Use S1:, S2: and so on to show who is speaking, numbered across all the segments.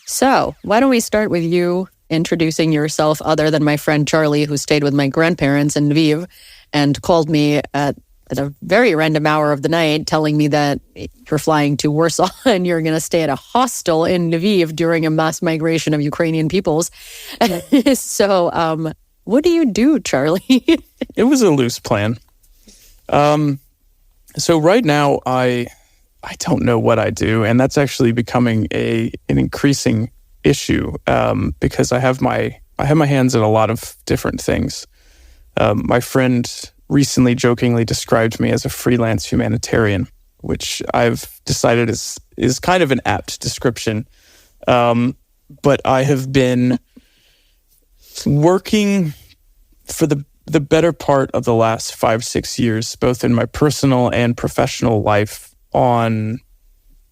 S1: So, why don't we start with you introducing yourself, other than my friend Charlie, who stayed with my grandparents in Lviv and called me at a very random hour of the night telling me that you're flying to Warsaw and you're going to stay at a hostel in Lviv during a mass migration of Ukrainian peoples. So, what do you do, Charlie?
S2: It was a loose plan. So right now, I don't know what I do, and that's actually becoming an increasing issue because I have my hands in a lot of different things. My friend recently jokingly described me as a freelance humanitarian, which I've decided is kind of an apt description. But I have been working for the better part of the last 5-6 years, both in my personal and professional life, on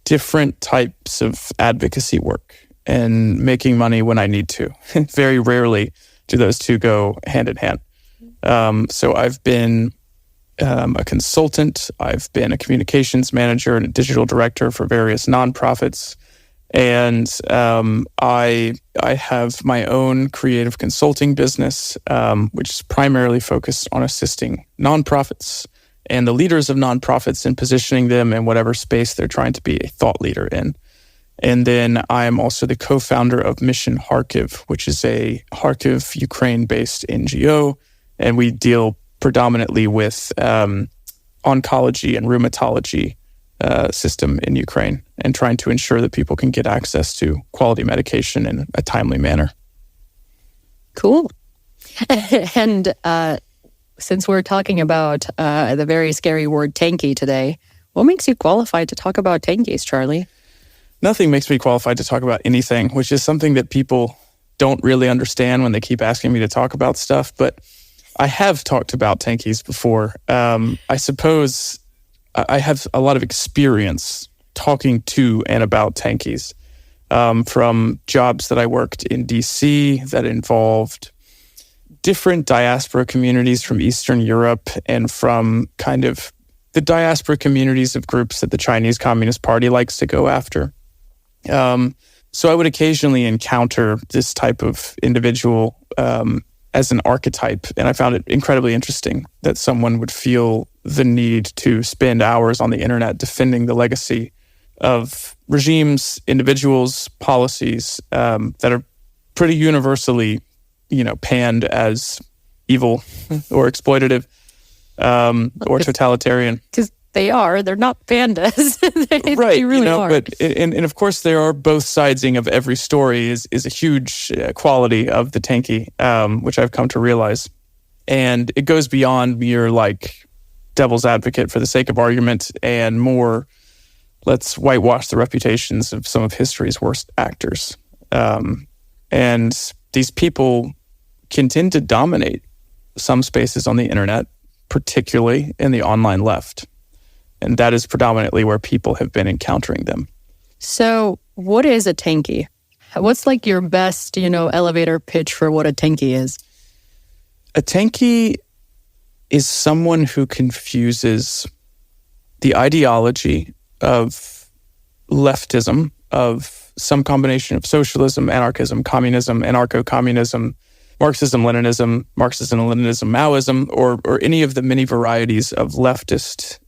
S2: different types of advocacy work and making money when I need to. Very rarely do those two go hand in hand. So I've been a consultant, I've been a communications manager and a digital director for various nonprofits, and I have my own creative consulting business, which is primarily focused on assisting nonprofits and the leaders of nonprofits in positioning them in whatever space they're trying to be a thought leader in. And then I am also the co-founder of Mission Kharkiv, which is a Kharkiv, Ukraine-based NGO, and we deal predominantly with oncology and rheumatology system in Ukraine and trying to ensure that people can get access to quality medication in a timely manner.
S1: Cool. And since we're talking about the very scary word tanky today, what makes you qualified to talk about tankies, Charlie?
S2: Nothing makes me qualified to talk about anything, which is something that people don't really understand when they keep asking me to talk about stuff. But I have talked about tankies before. I suppose I have a lot of experience talking to and about tankies from jobs that I worked in DC that involved different diaspora communities from Eastern Europe and from kind of the diaspora communities of groups that the Chinese Communist Party likes to go after. So I would occasionally encounter this type of individual as an archetype, and I found it incredibly interesting that someone would feel the need to spend hours on the internet defending the legacy of regimes, individuals, policies that are pretty universally, panned as evil or exploitative or totalitarian.
S1: Because they're not pandas. They really are.
S2: But and of course there are both sidesing of every story is a huge quality of the tanky, which I've come to realize. And it goes beyond mere devil's advocate for the sake of argument and more, let's whitewash the reputations of some of history's worst actors. And these people can tend to dominate some spaces on the internet, particularly in the online left. And that is predominantly where people have been encountering them.
S1: So what is a tanky? What's your best, elevator pitch for what a tanky is?
S2: A tanky is someone who confuses the ideology of leftism, of some combination of socialism, anarchism, communism, anarcho-communism, Marxism-Leninism, Marxism-Leninism, Maoism, or any of the many varieties of leftist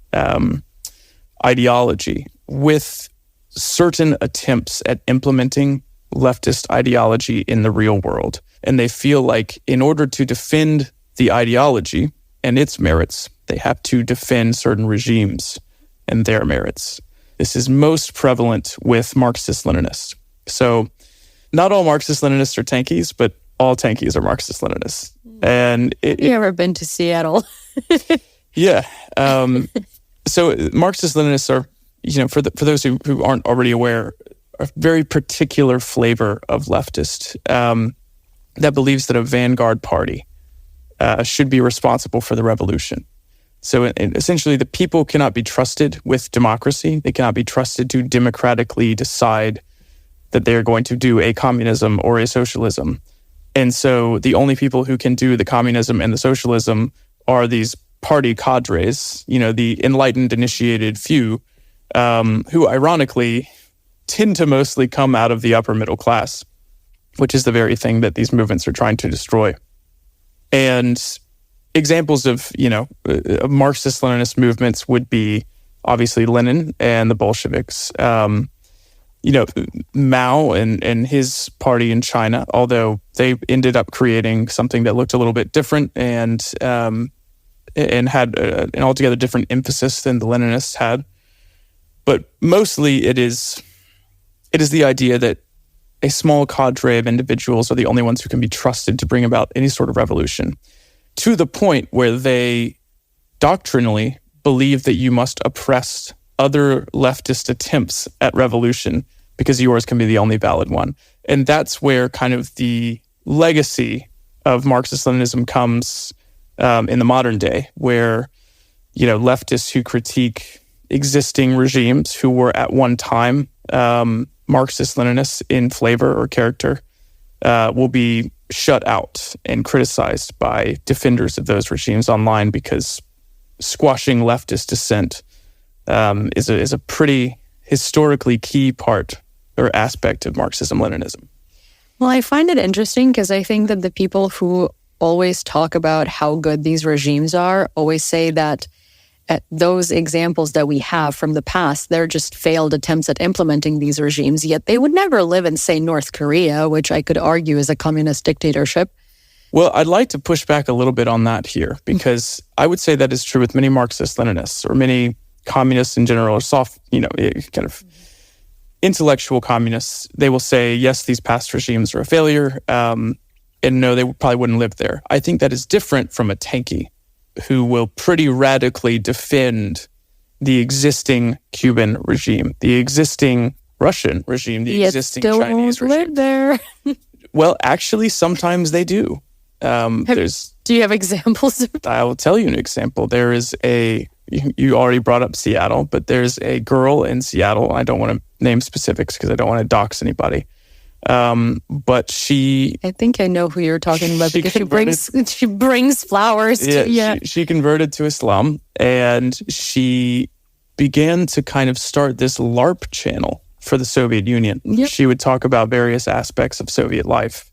S2: ideology with certain attempts at implementing leftist ideology in the real world. And they feel like in order to defend the ideology and its merits, they have to defend certain regimes and their merits. This is most prevalent with Marxist-Leninists. So not all Marxist-Leninists are tankies, but all tankies are Marxist-Leninists. And
S1: you ever been to Seattle?
S2: Yeah. So Marxist-Leninists are, for those who aren't already aware, a very particular flavor of leftist that believes that a vanguard party should be responsible for the revolution. So essentially, the people cannot be trusted with democracy. They cannot be trusted to democratically decide that they are going to do a communism or a socialism. And so the only people who can do the communism and the socialism are these party cadres, the enlightened, initiated few, who ironically tend to mostly come out of the upper middle class, which is the very thing that these movements are trying to destroy. And examples of, Marxist-Leninist movements would be obviously Lenin and the Bolsheviks. Mao and his party in China, although they ended up creating something that looked a little bit different and had an altogether different emphasis than the Leninists had. But mostly it is the idea that a small cadre of individuals are the only ones who can be trusted to bring about any sort of revolution, to the point where they doctrinally believe that you must oppress other leftist attempts at revolution because yours can be the only valid one. And that's where kind of the legacy of Marxist-Leninism comes in the modern day, where, leftists who critique existing regimes who were at one time Marxist-Leninists in flavor or character will be shut out and criticized by defenders of those regimes online, because squashing leftist dissent is a pretty historically key part or aspect of Marxism-Leninism.
S1: Well, I find it interesting because I think that the people who always talk about how good these regimes are always say that those examples that we have from the past, they're just failed attempts at implementing these regimes, yet they would never live in, say, North Korea, which I could argue is a communist dictatorship.
S2: Well, I'd like to push back a little bit on that here, because I would say that is true with many Marxist-Leninists or many communists in general, or soft, kind of intellectual communists. They will say, yes, these past regimes are a failure, and no, they probably wouldn't live there. I think that is different from a tankie who will pretty radically defend the existing Cuban regime, the existing Russian regime, the existing Chinese regime.
S1: Live there.
S2: Well, actually, sometimes they do.
S1: Do you have examples of that?
S2: I will tell you an example. There is you already brought up Seattle, but there's a girl in Seattle. I don't want to name specifics because I don't want to dox anybody. But I think I know who you're talking about, because she brings flowers. She converted to Islam, and she began to kind of start this LARP channel for the Soviet Union. Yep. She would talk about various aspects of Soviet life.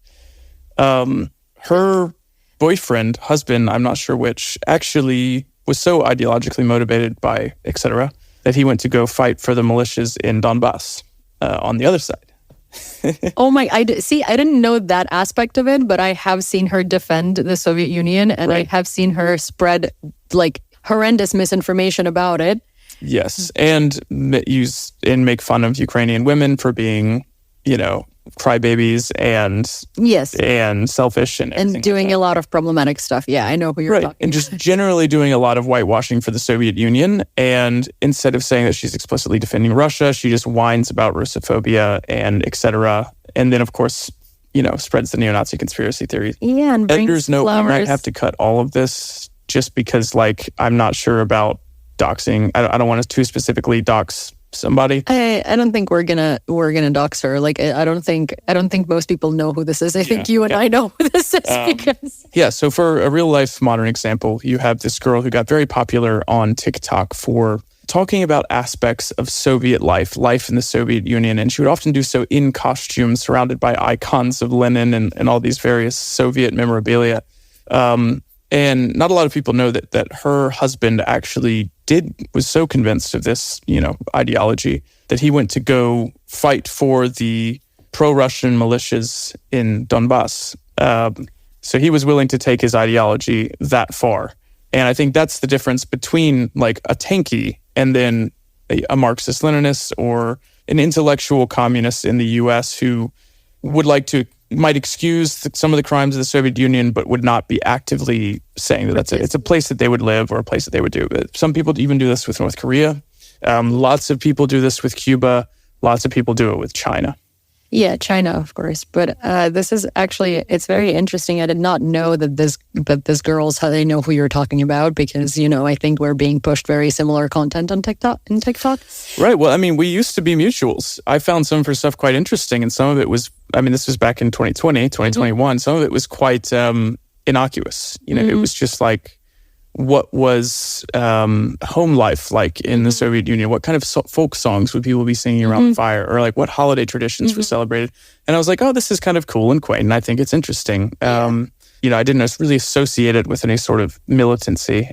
S2: Her boyfriend, husband, I'm not sure which, actually was so ideologically motivated by etc. that he went to go fight for the militias in Donbass on the other side.
S1: Oh my! I didn't know that aspect of it, but I have seen her defend the Soviet Union, and right. I have seen her spread horrendous misinformation about it.
S2: Yes, and make fun of Ukrainian women for being, crybabies and selfish and doing
S1: a lot of problematic stuff. Yeah, I know who you're talking about.
S2: And just generally doing a lot of whitewashing for the Soviet Union. And instead of saying that she's explicitly defending Russia, she just whines about Russophobia and etc. And then, of course, spreads the neo-Nazi conspiracy theory.
S1: Yeah, and
S2: editors note we might have to cut all of this just because, I'm not sure about doxing. I don't want to too specifically dox somebody.
S1: I don't think we're gonna dox her. I don't think most people know who this is. I think you and I know who this is because
S2: So for a real life modern example, you have this girl who got very popular on TikTok for talking about aspects of Soviet life in the Soviet Union, and she would often do so in costume, surrounded by icons of Lenin and all these various Soviet memorabilia. And not a lot of people know that her husband actually was so convinced of this, ideology that he went to go fight for the pro-Russian militias in Donbass. So he was willing to take his ideology that far. And I think that's the difference between a tankie and then a Marxist-Leninist or an intellectual communist in the U.S. who might excuse some of the crimes of the Soviet Union, but would not be actively saying that it's a place that they would live or a place that they would do. Some people even do this with North Korea. Lots of people do this with Cuba. Lots of people do it with China.
S1: Yeah, China, of course. But this is actually, it's very interesting. I did not know that this girl's how they know who you're talking about, because, I think we're being pushed very similar content on TikTok.
S2: Right. Well, we used to be mutuals. I found some of her stuff quite interesting, and some of it was, this was back in 2020, 2021. Mm-hmm. Some of it was quite innocuous. It was just what was home life like in the Soviet Union? What kind of folk songs would people be singing around the fire? Or like what holiday traditions were celebrated? And I was like, oh, this is kind of cool and quaint, and I think it's interesting. I didn't really associate it with any sort of militancy.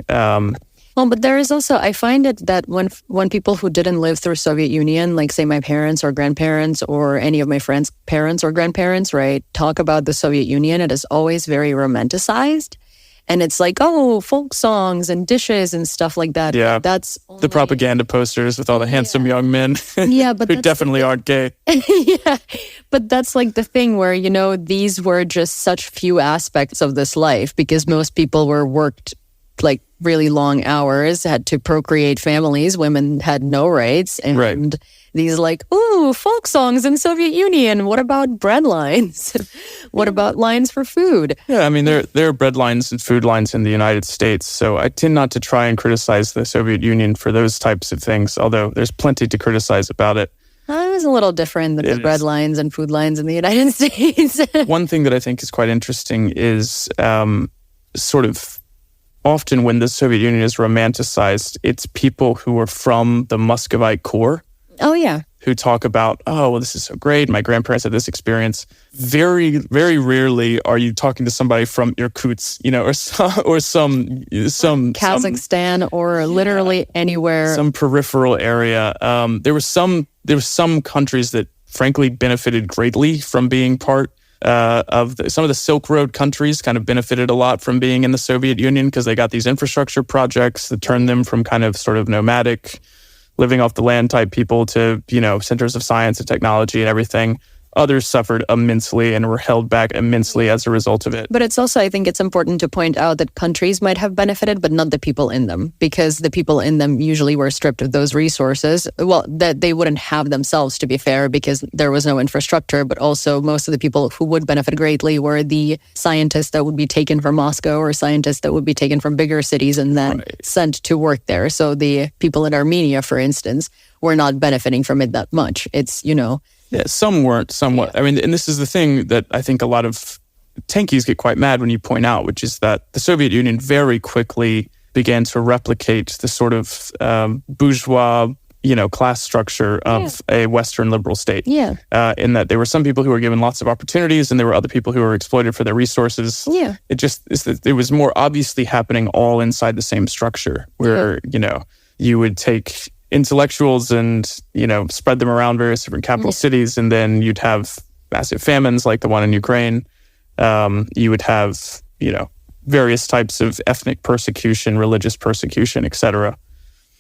S1: Well, but there is also, I find it that when people who didn't live through Soviet Union, like say my parents or grandparents or any of my friends' parents or grandparents, right, talk about the Soviet Union, it is always very romanticized. And it's like, oh, folk songs and dishes and stuff like that.
S2: Yeah,
S1: that's
S2: the propaganda posters with all the handsome young men
S1: but
S2: who definitely aren't gay.
S1: Yeah, but that's like the thing where, these were just such few aspects of this life because most people were worked like really long hours, had to procreate families. Women had no rights. And these like, ooh, folk songs in Soviet Union. What about bread lines? What about lines for food?
S2: Yeah, I mean, there are bread lines and food lines in the United States. So I tend not to try and criticize the Soviet Union for those types of things, although there's plenty to criticize about it.
S1: It was a little different than the bread lines and food lines in the United States.
S2: One thing that I think is quite interesting is sort of often when the Soviet Union is romanticized, it's people who are from the Muscovite core.
S1: Oh, yeah.
S2: Who talk about, oh, well, this is so great. My grandparents had this experience. Very, very rarely are you talking to somebody from Irkutsk, or some
S1: Kazakhstan or literally anywhere.
S2: Some peripheral area. There were some countries that frankly benefited greatly from being part some of the Silk Road countries kind of benefited a lot from being in the Soviet Union because they got these infrastructure projects that turned them from kind of sort of nomadic, living off the land type people to, centers of science and technology and everything. Others suffered immensely and were held back immensely as a result of it.
S1: But it's also, I think it's important to point out that countries might have benefited, but not the people in them, because the people in them usually were stripped of those resources. Well, that they wouldn't have themselves, to be fair, because there was no infrastructure, but also most of the people who would benefit greatly were the scientists that would be taken from Moscow or scientists that would be taken from bigger cities and then sent to work there. So the people in Armenia, for instance, were not benefiting from it that much. It's,
S2: Yeah, some weren't, somewhat. Yeah. I mean, and this is the thing that I think a lot of tankies get quite mad when you point out, which is that the Soviet Union very quickly began to replicate the sort of bourgeois, class structure of a Western liberal state.
S1: Yeah.
S2: In that there were some people who were given lots of opportunities and there were other people who were exploited for their resources.
S1: Yeah.
S2: It was more obviously happening all inside the same structure where, you would take intellectuals and, spread them around various different capital cities. And then you'd have massive famines like the one in Ukraine. You would have, various types of ethnic persecution, religious persecution, etc.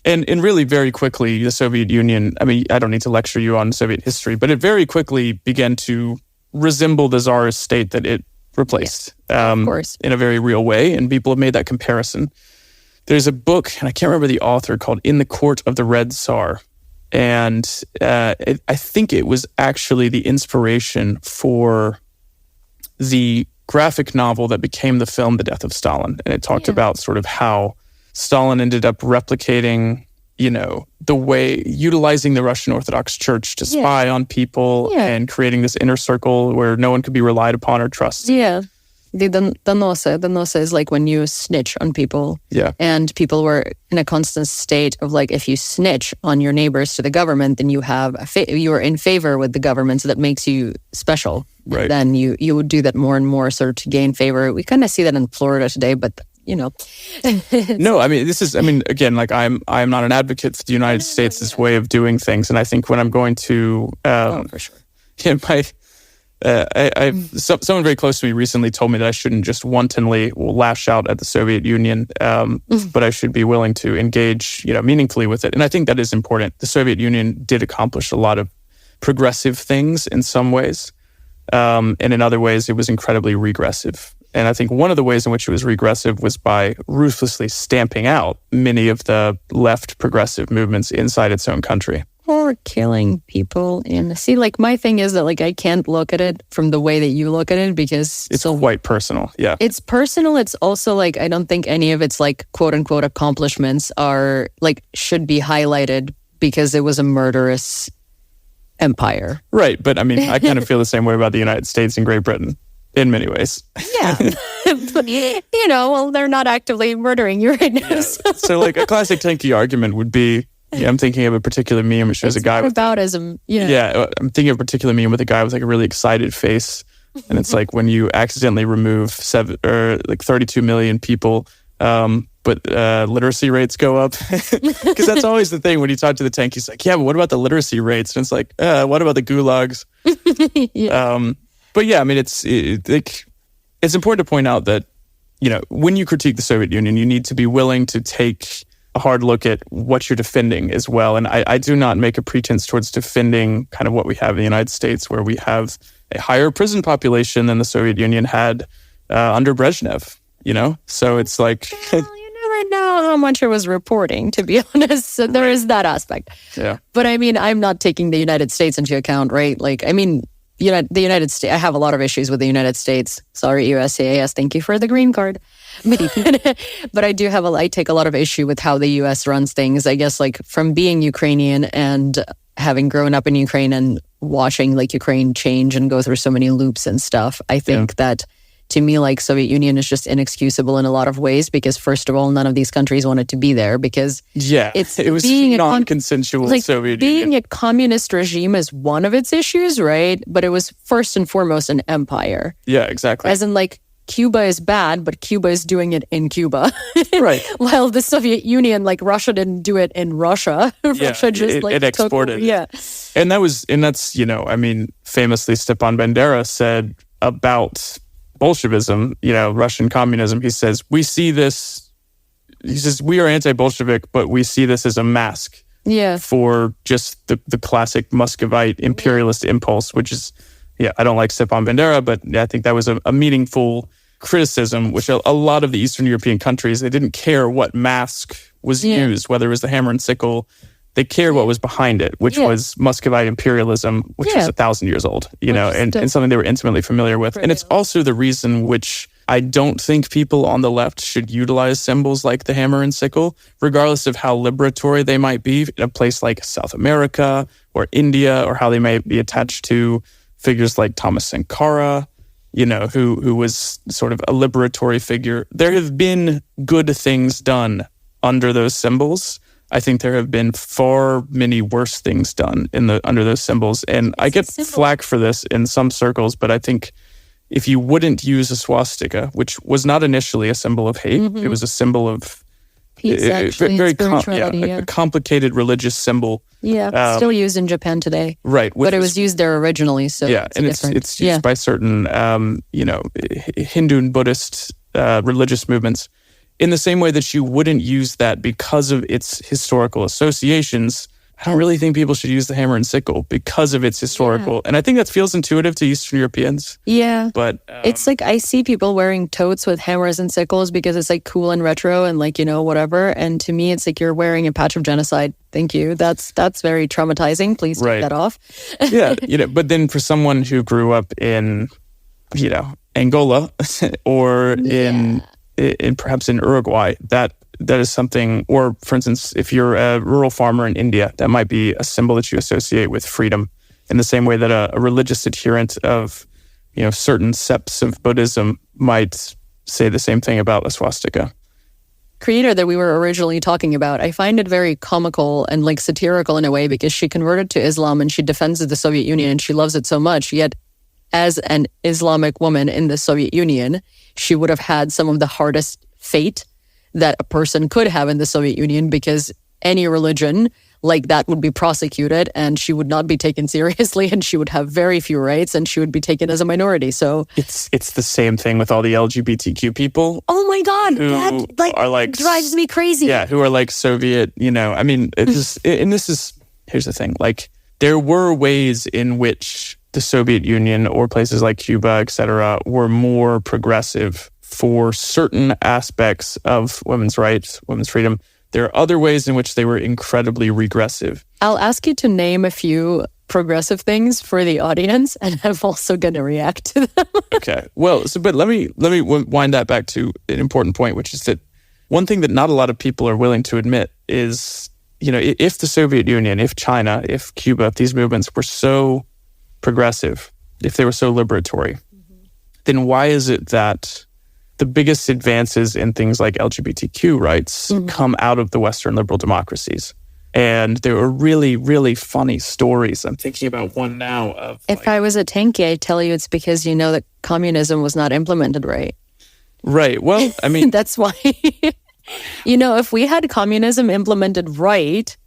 S2: And really very quickly, the Soviet Union, I mean, I don't need to lecture you on Soviet history, but it very quickly began to resemble the Tsarist state that it replaced
S1: of course.
S2: In a very real way. And people have made that comparison. There's a book, and I can't remember the author, called In the Court of the Red Tsar. And I think it was actually the inspiration for the graphic novel that became the film The Death of Stalin. And it talked about sort of how Stalin ended up replicating, the way, utilizing the Russian Orthodox Church to spy on people and creating this inner circle where no one could be relied upon or trusted.
S1: Yeah. The donosa is like when you snitch on people.
S2: Yeah.
S1: And people were in a constant state of like, if you snitch on your neighbors to the government, then you have you are in favor with the government, so that makes you special.
S2: Right.
S1: Then you would do that more and more sort of to gain favor. We kind of see that in Florida today, but No, I mean, again, like I'm not an advocate for the United States' way of doing things. And I think when I'm going to, for sure.
S2: Someone very close to me recently told me that I shouldn't just wantonly lash out at the Soviet Union, but I should be willing to engage, meaningfully with it. And I think that is important. The Soviet Union did accomplish a lot of progressive things in some ways, and in other ways it was incredibly regressive. And I think one of the ways in which it was regressive was by ruthlessly stamping out many of the left progressive movements inside its own country.
S1: Or killing people. My thing is that I can't look at it from the way that you look at it because
S2: it's quite personal. Yeah.
S1: It's personal. It's also I don't think any of its quote unquote accomplishments are should be highlighted because it was a murderous empire.
S2: Right. But I mean, I kind of feel the same way about the United States and Great Britain. in many ways.
S1: Yeah. But, well, they're not actively murdering you right now.
S2: Yeah. So like a classic tanky argument would be, I'm thinking of a particular meme which shows a guy with
S1: aboutism.
S2: Yeah, I'm thinking of a particular meme with a guy with like a really excited face, and it's like when you accidentally remove 32 million people, but literacy rates go up, because that's always the thing when you talk to the tankies. Like, yeah, but what about the literacy rates? And it's like, what about the gulags?
S1: Yeah.
S2: But yeah, I mean, it's important to point out that when you critique the Soviet Union, you need to be willing to take a hard look at what you're defending as well. And I do not make a pretense towards defending kind of what we have in the United States, where we have a higher prison population than the Soviet Union had under Brezhnev, So it's like...
S1: Well, you never know how much it was reporting, to be honest. So there is that aspect.
S2: Yeah.
S1: But I mean, I'm not taking the United States into account, right? Like, I mean... the United States, I have a lot of issues with the United States. Sorry, USCIS, thank you for the green card. But I take a lot of issue with how the US runs things. I guess like from being Ukrainian and having grown up in Ukraine and watching like Ukraine change and go through so many loops and stuff, I think that to me, like Soviet Union is just inexcusable in a lot of ways, because first of all, none of these countries wanted to be there, because
S2: it was being non-consensual Soviet
S1: Union. Being a
S2: a
S1: communist regime is one of its issues, right? But it was first and foremost an empire.
S2: Yeah, exactly.
S1: As in like Cuba is bad, but Cuba is doing it in Cuba.
S2: Right.
S1: While the Soviet Union, like Russia didn't do it in Russia. Russia just
S2: it exported. And that's, famously Stepan Bandera said about Bolshevism, Russian communism, he says, we are anti-Bolshevik, but we see this as a mask for just the classic Muscovite imperialist impulse, which is, I don't like Stepan Bandera, but I think that was a meaningful criticism, which a lot of the Eastern European countries, they didn't care what mask was used, whether it was the hammer and sickle. They cared what was behind it, which was Muscovite imperialism, which was 1,000 years old, and something they were intimately familiar with. And it's also the reason which I don't think people on the left should utilize symbols like the hammer and sickle, regardless of how liberatory they might be in a place like South America or India, or how they may be attached to figures like Thomas Sankara, who was sort of a liberatory figure. There have been good things done under those symbols. I think there have been far many worse things done under those symbols. And I get flack for this in some circles, but I think if you wouldn't use a swastika, which was not initially a symbol of hate, it was a symbol of
S1: peace, actually,
S2: a complicated religious symbol.
S1: Yeah, still used in Japan today.
S2: Right.
S1: But it was used there originally, so
S2: it's used by certain, Hindu and Buddhist religious movements. In the same way that you wouldn't use that because of its historical associations, I don't really think people should use the hammer and sickle because of its historical. Yeah. And I think that feels intuitive to Eastern Europeans.
S1: Yeah.
S2: But
S1: it's like I see people wearing totes with hammers and sickles because it's like cool and retro and like, whatever. And to me, it's like you're wearing a patch of genocide. Thank you. That's very traumatizing. Please take that off.
S2: Yeah. But then for someone who grew up in, Angola or in perhaps in Uruguay, that is something, or for instance, if you're a rural farmer in India, that might be a symbol that you associate with freedom, in the same way that a religious adherent of, certain septs of Buddhism might say the same thing about a swastika.
S1: Creator that we were originally talking about, I find it very comical and like satirical in a way, because she converted to Islam and she defends the Soviet Union and she loves it so much, yet as an Islamic woman in the Soviet Union, she would have had some of the hardest fate that a person could have in the Soviet Union, because any religion like that would be prosecuted and she would not be taken seriously and she would have very few rights and she would be taken as a minority. So
S2: it's the same thing with all the LGBTQ people.
S1: Oh my God, that
S2: are like
S1: drives me crazy.
S2: Yeah, who are like Soviet, I mean, here's the thing, like there were ways in which the Soviet Union or places like Cuba, etc., were more progressive for certain aspects of women's rights, women's freedom. There are other ways in which they were incredibly regressive.
S1: I'll ask you to name a few progressive things for the audience, and I'm also going to react to them.
S2: Okay. Well, but let me wind that back to an important point, which is that one thing that not a lot of people are willing to admit is, if the Soviet Union, if China, if Cuba, if these movements were so progressive, if they were so liberatory, then why is it that the biggest advances in things like LGBTQ rights come out of the Western liberal democracies? And there were really, really funny stories. I'm thinking about one now of...
S1: If I was a tankie, I'd tell you it's because you know that communism was not implemented right.
S2: Right. Well, I mean...
S1: That's why. If we had communism implemented right,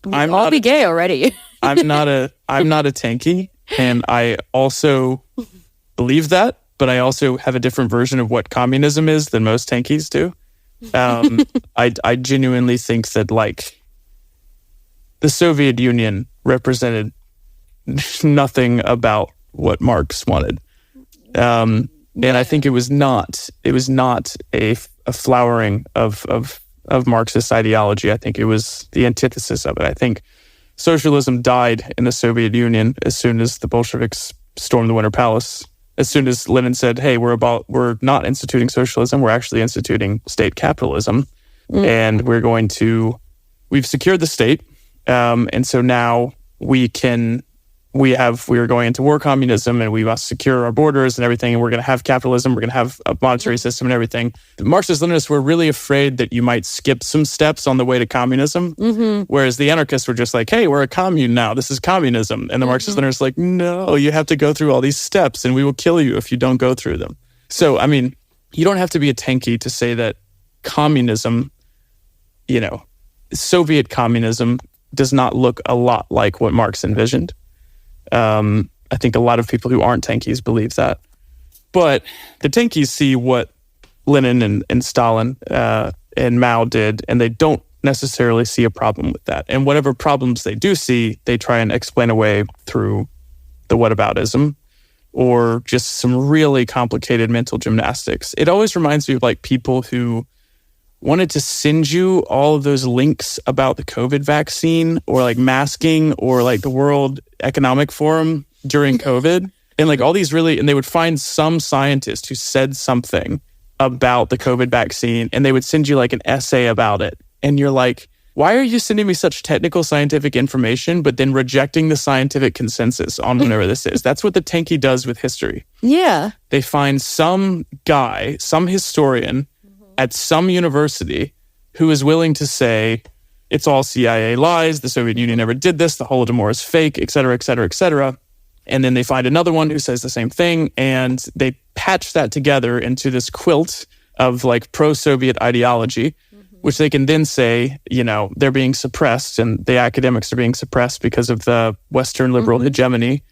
S1: we'd all be gay already.
S2: I'm not a tankie, and I also believe that, but I also have a different version of what communism is than most tankies do. I genuinely think that, like, the Soviet Union represented nothing about what Marx wanted. And I think it was not a flowering of Marxist ideology. I think it was the antithesis of it. I think socialism died in the Soviet Union as soon as the Bolsheviks stormed the Winter Palace. As soon as Lenin said, hey, we're not instituting socialism, we're actually instituting state capitalism. And we've secured the state. And so now we are going into war communism, and we must secure our borders and everything, and we're going to have capitalism, we're going to have a monetary system and everything. The Marxist-Leninists were really afraid that you might skip some steps on the way to communism, whereas the anarchists were just like, hey, we're a commune now, this is communism. And the Marxist-Leninists were like, no, you have to go through all these steps, and we will kill you if you don't go through them. So, I mean, you don't have to be a tankie to say that communism, Soviet communism does not look a lot like what Marx envisioned. I think a lot of people who aren't tankies believe that. But the tankies see what Lenin and Stalin and Mao did, and they don't necessarily see a problem with that. And whatever problems they do see, they try and explain away through the whataboutism or just some really complicated mental gymnastics. It always reminds me of like people who wanted to send you all of those links about the COVID vaccine or like masking or like the World Economic Forum during COVID. And like all these and they would find some scientist who said something about the COVID vaccine, and they would send you like an essay about it. And you're like, why are you sending me such technical scientific information, but then rejecting the scientific consensus on whatever this is? That's what the tankie does with history.
S1: Yeah.
S2: They find some guy, some historian at some university who is willing to say, it's all CIA lies, the Soviet Union never did this, the Holodomor is fake, et cetera, et cetera, et cetera. And then they find another one who says the same thing, and they patch that together into this quilt of like pro-Soviet ideology, which they can then say, they're being suppressed, and the academics are being suppressed because of the Western liberal hegemony.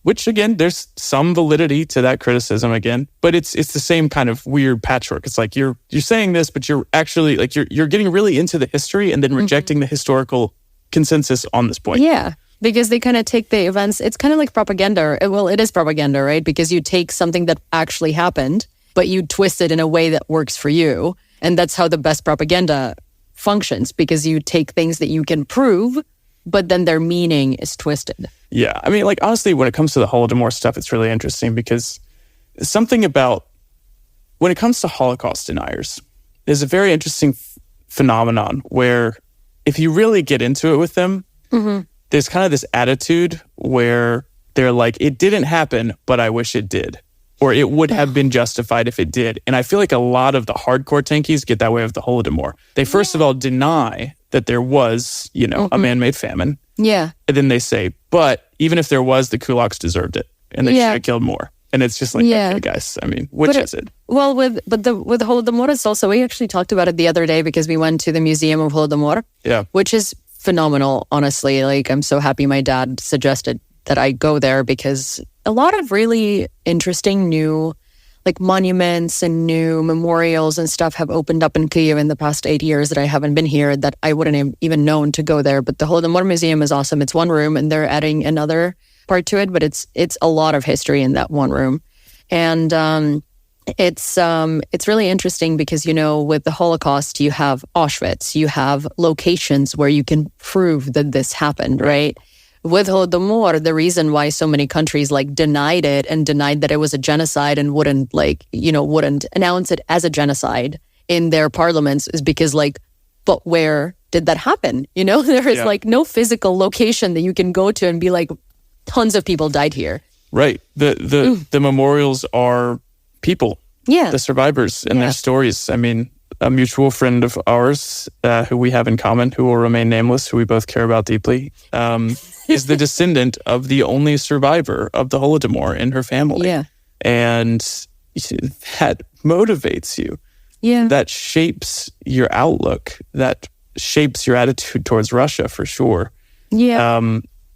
S2: Which again, there's some validity to that criticism again, but it's the same kind of weird patchwork. It's like you're saying this, but you're actually like you're getting really into the history and then rejecting the historical consensus on this point.
S1: Yeah, because they kind of take the events. It's kind of like propaganda. Well, it is propaganda, right? Because you take something that actually happened, but you twist it in a way that works for you, and that's how the best propaganda functions. Because you take things that you can prove, but then their meaning is twisted.
S2: Yeah, I mean, like, honestly, when it comes to the Holodomor stuff, it's really interesting because something about when it comes to Holocaust deniers, there's a very interesting phenomenon where if you really get into it with them, there's kind of this attitude where they're like, it didn't happen, but I wish it did. Or it would have been justified if it did. And I feel like a lot of the hardcore tankies get that way with the Holodomor. They first of all deny that there was, a man-made famine.
S1: Yeah.
S2: And then they say, but even if there was, the kulaks deserved it. And they should have killed more. And it's just like, okay, guys, I mean, which is it?
S1: Well, with Holodomor, it's also, we actually talked about it the other day because we went to the Museum of Holodomor, which is phenomenal, honestly. Like, I'm so happy my dad suggested that I go there because a lot of really interesting new like monuments and new memorials and stuff have opened up in Kyiv in the past 8 years that I haven't been here, that I wouldn't have even known to go there. But the Holodomor Museum is awesome. It's one room and they're adding another part to it, but it's a lot of history in that one room. And it's really interesting because, with the Holocaust, you have Auschwitz, you have locations where you can prove that this happened, right? With Holodomor, the reason why so many countries denied it and denied that it was a genocide and wouldn't announce it as a genocide in their parliaments is because but where did that happen? There is no physical location that you can go to and be like, tons of people died here.
S2: Right. The memorials are people.
S1: Yeah.
S2: The survivors and their stories. I mean, a mutual friend of ours who we have in common, who will remain nameless, who we both care about deeply, is the descendant of the only survivor of the Holodomor in her family.
S1: Yeah.
S2: And that motivates you.
S1: Yeah.
S2: That shapes your outlook. That shapes your attitude towards Russia for sure.
S1: Yeah.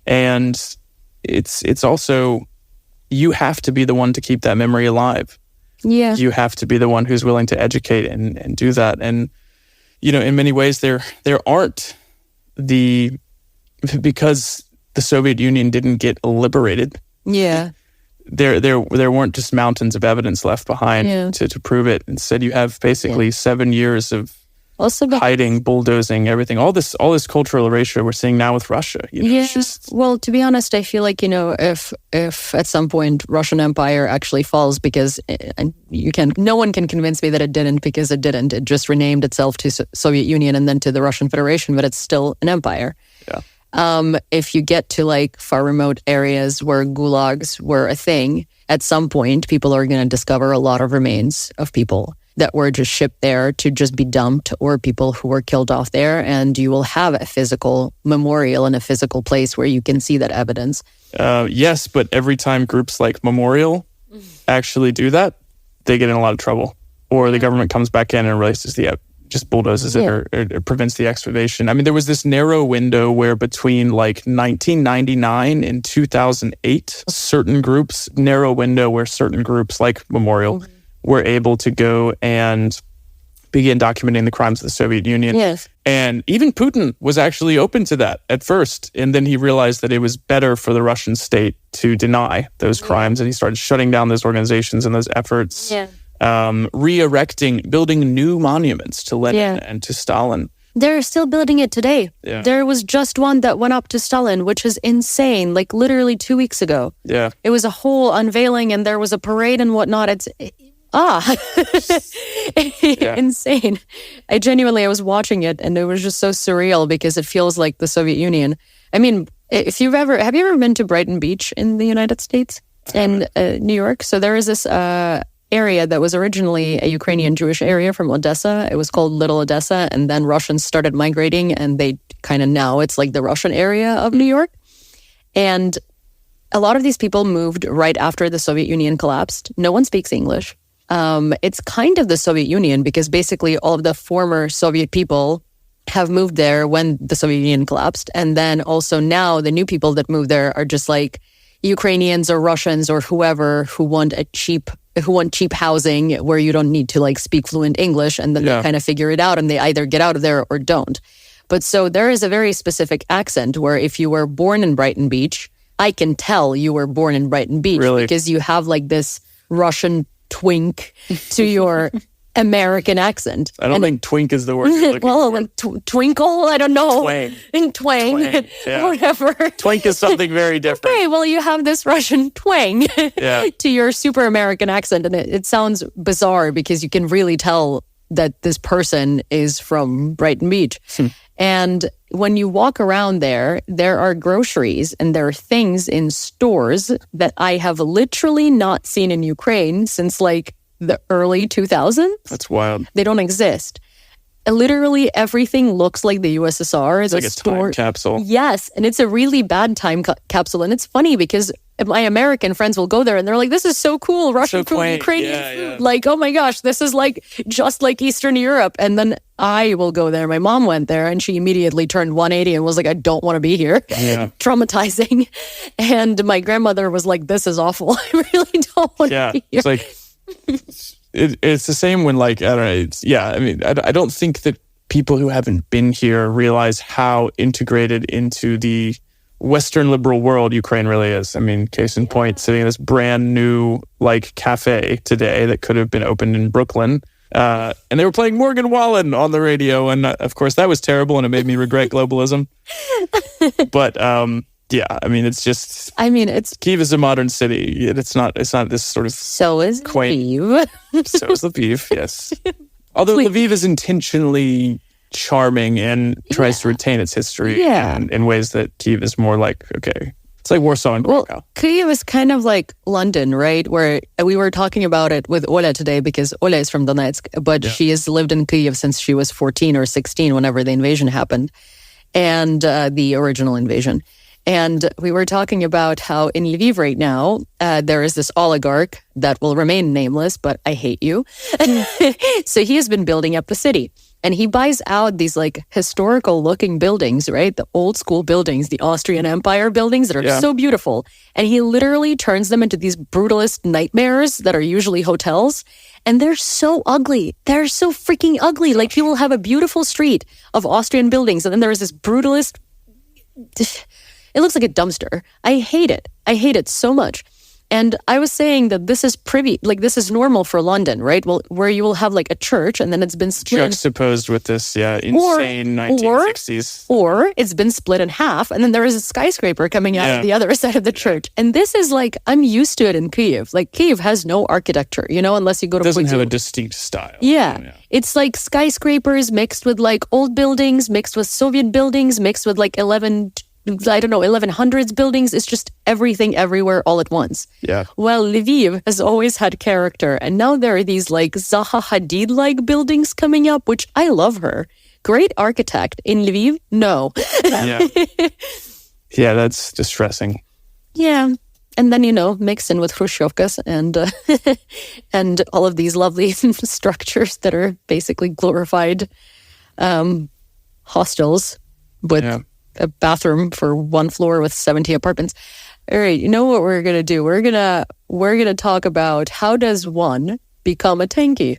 S2: And it's also, you have to be the one to keep that memory alive.
S1: Yeah.
S2: You have to be the one who's willing to educate and do that. And, in many ways there aren't because the Soviet Union didn't get liberated.
S1: Yeah.
S2: There weren't just mountains of evidence left behind to prove it. Instead, you have basically 7 years of
S1: also
S2: hiding, bulldozing, everything. All this cultural erasure we're seeing now with Russia.
S1: Well, to be honest, I feel like, if at some point Russian Empire actually falls, because no one can convince me that it didn't, because it didn't. It just renamed itself to Soviet Union and then to the Russian Federation, but it's still an empire.
S2: Yeah.
S1: If you get to like far remote areas where gulags were a thing, at some point people are going to discover a lot of remains of people that were just shipped there to just be dumped, or people who were killed off there, and you will have a physical memorial and a physical place where you can see that evidence.
S2: Yes, but every time groups like Memorial actually do that, they get in a lot of trouble, or the government comes back in and releases just bulldozes it or prevents the excavation. I mean, there was this narrow window where between like 1999 and 2008, certain groups like Memorial were able to go and begin documenting the crimes of the Soviet Union.
S1: Yes.
S2: And even Putin was actually open to that at first. And then he realized that it was better for the Russian state to deny those crimes. And he started shutting down those organizations and those efforts.
S1: Yeah.
S2: Building new monuments to Lenin and to Stalin.
S1: They're still building it today.
S2: Yeah.
S1: There was just one that went up to Stalin, which is insane, like literally 2 weeks ago.
S2: Yeah.
S1: It was a whole unveiling and there was a parade and whatnot. Insane. I was watching it and it was just so surreal because it feels like the Soviet Union. I mean, have you ever been to Brighton Beach in the United States and New York? So there is this area that was originally a Ukrainian Jewish area from Odessa. It was called Little Odessa, and then Russians started migrating, and they now it's like the Russian area of New York. And a lot of these people moved right after the Soviet Union collapsed. No one speaks English. It's kind of the Soviet Union because basically all of the former Soviet people have moved there when the Soviet Union collapsed. And then also now the new people that move there are just like Ukrainians or Russians or whoever who want cheap housing where you don't need to like speak fluent English, and then they kind of figure it out and they either get out of there or don't. But so there is a very specific accent where if you were born in Brighton Beach, I can tell you were born in Brighton Beach because you have like this Russian twink to your American accent.
S2: I don't think twink is the word you're looking for.
S1: Like twinkle, I don't know. Twang.
S2: Yeah.
S1: Whatever.
S2: Twink is something very different.
S1: Okay, well, you have this Russian twang to your super American accent, and it sounds bizarre because you can really tell that this person is from Brighton Beach. And when you walk around there are groceries and there are things in stores that I have literally not seen in Ukraine since like the early 2000s.
S2: That's wild.
S1: They don't exist. Literally everything looks like the USSR.
S2: It's like a time capsule.
S1: Yes, and it's a really bad time capsule. And it's funny because my American friends will go there and they're like, this is so cool, Russian food, Ukrainian food. Like, oh my gosh, this is like just like Eastern Europe. And then I will go there. My mom went there and she immediately turned 180 and was like, I don't want to be here.
S2: Yeah.
S1: Traumatizing. And my grandmother was like, this is awful. I really don't want to be here.
S2: It's like... It's the same when, like, I don't know. I mean, I don't think that people who haven't been here realize how integrated into the Western liberal world Ukraine really is. I mean, case in point, sitting in this brand new, like, cafe today that could have been opened in Brooklyn. And they were playing Morgan Wallen on the radio. And, of course, that was terrible and it made me regret globalism. But, I mean, it's just... Kyiv is a modern city. It's not this sort of...
S1: So is
S2: quaint...
S1: Lviv.
S2: So is Lviv, yes. Although Lviv is intentionally charming and tries to retain its history in ways that Kyiv is more like, okay, It's like Warsaw and Krakow.
S1: Well, Kyiv is kind of like London, right? Where we were talking about it with Ola today because Ola is from Donetsk, but she has lived in Kyiv since she was 14 or 16 whenever the invasion happened, and the original invasion. And we were talking about how in Lviv right now, there is this oligarch that will remain nameless, but I hate you. So he has been building up the city. And he buys out these like historical looking buildings, right? The old school buildings, the Austrian Empire buildings that are so beautiful. And he literally turns them into these brutalist nightmares that are usually hotels. And they're so ugly. They're so freaking ugly. Like he will have a beautiful street of Austrian buildings. And then there is this brutalist. It looks like a dumpster. I hate it. I hate it so much. And I was saying that this is this is normal for London, right? Well, where you will have like a church and then it's been split.
S2: Juxtaposed with this, insane 1960s.
S1: Or it's been split in half and then there is a skyscraper coming out of the other side of the church. And this is like, I'm used to it in Kyiv. Like Kyiv has no architecture, unless you go to
S2: It doesn't
S1: Putin.
S2: have a distinct style.
S1: Yeah. It's like skyscrapers mixed with like old buildings, mixed with Soviet buildings, mixed with like 1100s buildings. It's just everything everywhere all at once.
S2: Yeah.
S1: Well, Lviv has always had character. And now there are these like Zaha Hadid-like buildings coming up, which I love her. Great architect. In Lviv, no.
S2: Yeah, that's distressing.
S1: Yeah. And then, mixed in with Khrushchevkas and all of these lovely structures that are basically glorified hostels with a bathroom for one floor with 70 apartments. All right, you know what we're gonna do? We're gonna talk about how does one become a tankie.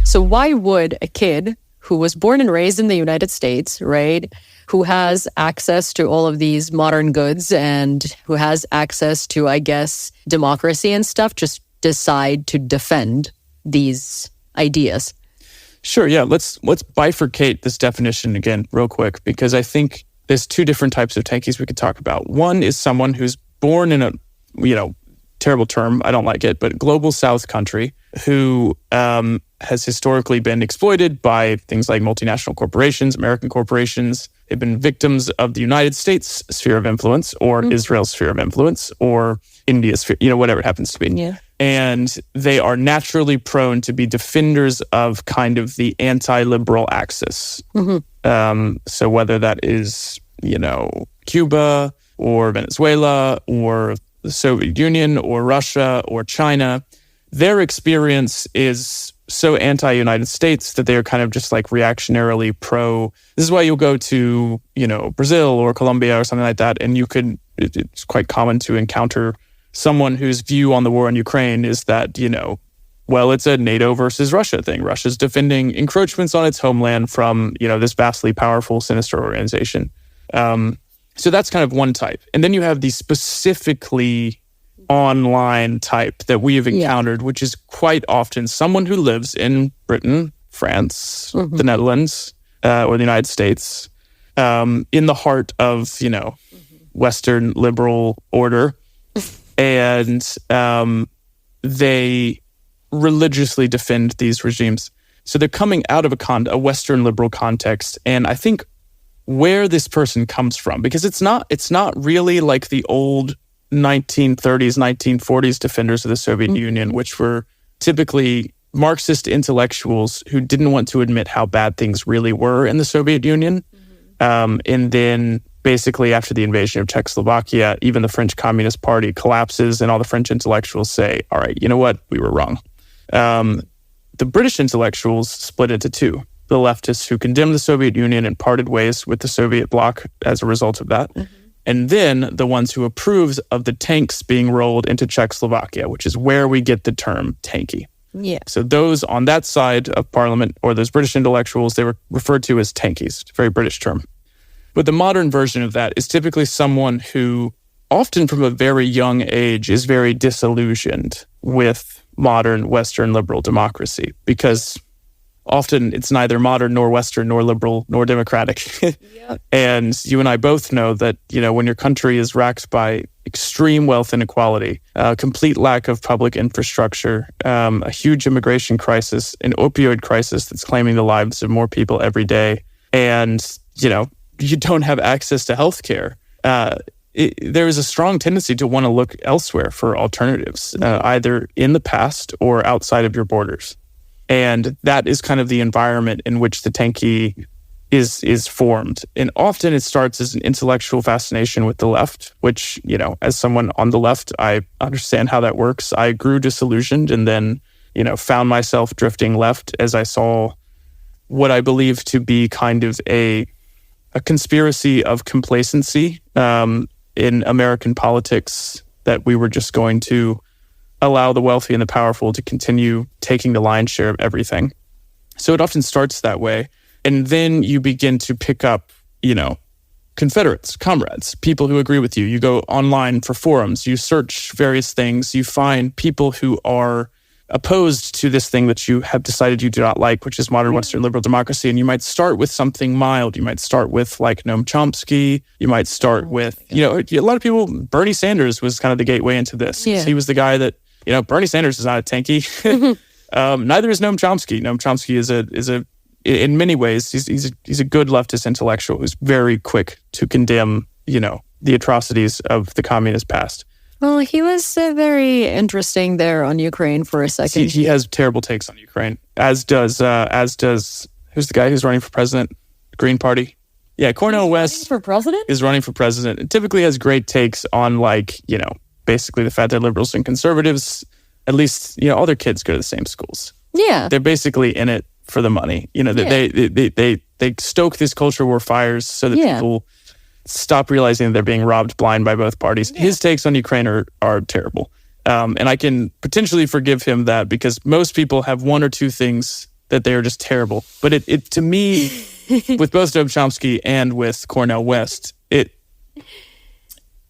S1: So why would a kid who was born and raised in the United States, right, who has access to all of these modern goods and who has access to, I guess, democracy and stuff, just decide to defend these ideas?
S2: Sure, yeah. Let's bifurcate this definition again real quick, because I think there's two different types of tankies we could talk about. One is someone who's born in a, terrible term, I don't like it, but global South country who has historically been exploited by things like multinational corporations, American corporations. They've been victims of the United States sphere of influence or Israel's sphere of influence or India's sphere, whatever it happens to be.
S1: Yeah.
S2: And they are naturally prone to be defenders of kind of the anti-liberal axis. So whether that is, Cuba or Venezuela or the Soviet Union or Russia or China, their experience is so anti-United States that they're kind of just like reactionarily pro. This is why you'll go to, Brazil or Colombia or something like that, and it's quite common to encounter someone whose view on the war in Ukraine is that, it's a NATO versus Russia thing. Russia's defending encroachments on its homeland from, this vastly powerful, sinister organization. So that's kind of one type. And then you have the specifically online type that we have encountered, which is quite often someone who lives in Britain, France, the Netherlands, or the United States, in the heart of, Western liberal order. And they religiously defend these regimes. So they're coming out of a Western liberal context. And I think where this person comes from, because it's not really like the old 1930s, 1940s defenders of the Soviet Union, which were typically Marxist intellectuals who didn't want to admit how bad things really were in the Soviet Union. And then basically after the invasion of Czechoslovakia, even the French Communist Party collapses and all the French intellectuals say, all right, you know what? We were wrong. The British intellectuals split into two. The leftists who condemned the Soviet Union and parted ways with the Soviet bloc as a result of that. And then the ones who approved of the tanks being rolled into Czechoslovakia, which is where we get the term tanky.
S1: Yeah.
S2: So those on that side of parliament, or those British intellectuals, they were referred to as tankies. It's a very British term. But the modern version of that is typically someone who, often from a very young age, is very disillusioned with modern Western liberal democracy, because often it's neither modern nor Western nor liberal nor democratic. And you and I both know that, when your country is racked by extreme wealth inequality, a complete lack of public infrastructure, a huge immigration crisis, an opioid crisis that's claiming the lives of more people every day, and, you don't have access to healthcare, there is a strong tendency to want to look elsewhere for alternatives, either in the past or outside of your borders. And that is kind of the environment in which the tankie is formed. And often it starts as an intellectual fascination with the left, which, as someone on the left, I understand how that works. I grew disillusioned and then, found myself drifting left as I saw what I believe to be kind of a conspiracy of complacency in American politics, that we were just going to allow the wealthy and the powerful to continue taking the lion's share of everything. So it often starts that way. And then you begin to pick up, Confederates, comrades, people who agree with you. You go online for forums, you search various things, you find people who are opposed to this thing that you have decided you do not like, which is modern Western liberal democracy. And you might start with something mild. You might start with like Noam Chomsky. You might start with, a lot of people, Bernie Sanders was kind of the gateway into this. Yeah. He was the guy that, Bernie Sanders is not a tankie. Neither is Noam Chomsky. Noam Chomsky is a in many ways, he's a good leftist intellectual who's very quick to condemn, the atrocities of the communist past.
S1: Well, he was very interesting there on Ukraine for a second.
S2: He has terrible takes on Ukraine, as does who's the guy who's running for president? Green Party. Yeah, Cornel West
S1: for president?
S2: Is running for president. It typically has great takes on basically the fact that liberals and conservatives, at least, all their kids go to the same schools.
S1: Yeah.
S2: They're basically in it for the money. They stoke these culture war fires so that people stop realizing that they're being robbed blind by both parties. Yeah. His takes on Ukraine are terrible. And I can potentially forgive him that, because most people have one or two things that they are just terrible. But it to me, with both Noam Chomsky and with Cornel West, it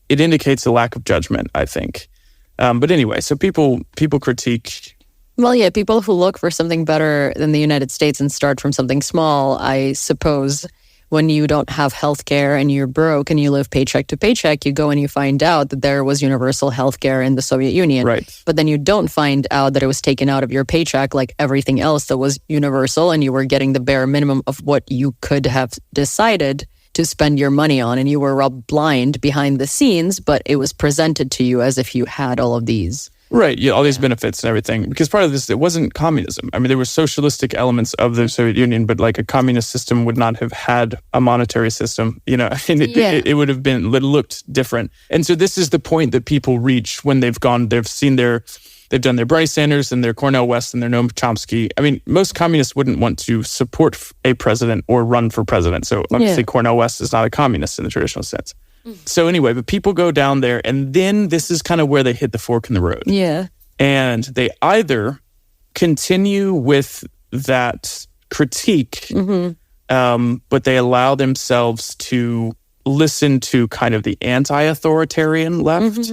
S2: indicates a lack of judgment, I think. But anyway, so people critique.
S1: Well, yeah, people who look for something better than the United States and start from something small, I suppose, when you don't have health care and you're broke and you live paycheck to paycheck, you go and you find out that there was universal health care in the Soviet Union.
S2: Right.
S1: But then you don't find out that it was taken out of your paycheck like everything else that was universal, and you were getting the bare minimum of what you could have decided to spend your money on, and you were robbed blind behind the scenes, but it was presented to you as if you had all of these.
S2: Right, yeah, all these benefits and everything. Because part of this, it wasn't communism. I mean, there were socialistic elements of the Soviet Union, but like a communist system would not have had a monetary system. It would have looked different. And so this is the point that people reach when they've done their Bernie Sanders and their Cornel West and their Noam Chomsky. I mean, most communists wouldn't want to support a president or run for president. So obviously Cornel West is not a communist in the traditional sense. So anyway, but people go down there, and then this is kind of where they hit the fork in the road.
S1: Yeah.
S2: And they either continue with that critique, but they allow themselves to listen to kind of the anti-authoritarian left.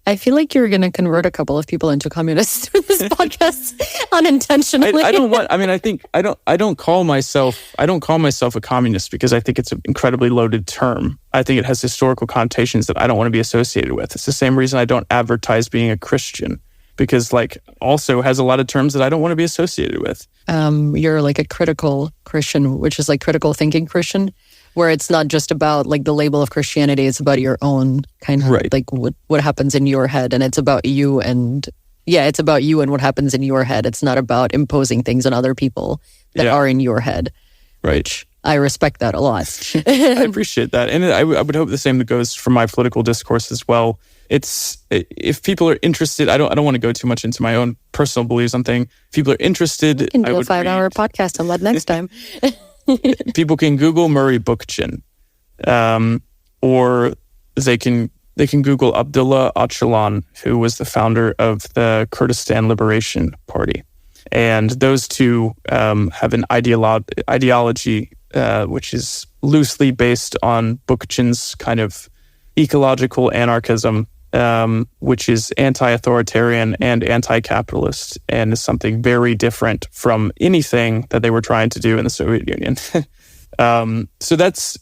S1: I feel like you're going to convert a couple of people into communists through this podcast unintentionally.
S2: I don't call myself a communist because I think it's an incredibly loaded term. I think it has historical connotations that I don't want to be associated with. It's the same reason I don't advertise being a Christian, because also has a lot of terms that I don't want to be associated with.
S1: You're like a critical Christian, which is like critical thinking Christian, where it's not just about like the label of Christianity, it's about your own kind of like what happens in your head, and it's about you and what happens in your head. It's not about imposing things on other people that are in your head.
S2: Right.
S1: Which I respect that a lot.
S2: I appreciate that. And I would hope the same goes for my political discourse as well. It's, if people are interested, I don't want to go too much into my own personal beliefs on things. If people are interested,
S1: we can do a 5-hour podcast on that next time.
S2: People can Google Murray Bookchin, or they can Google Abdullah Öcalan, who was the founder of the Kurdistan Liberation Party, and those two have an ideology which is loosely based on Bookchin's kind of ecological anarchism, which is anti-authoritarian and anti-capitalist, and is something very different from anything that they were trying to do in the Soviet Union. So that's,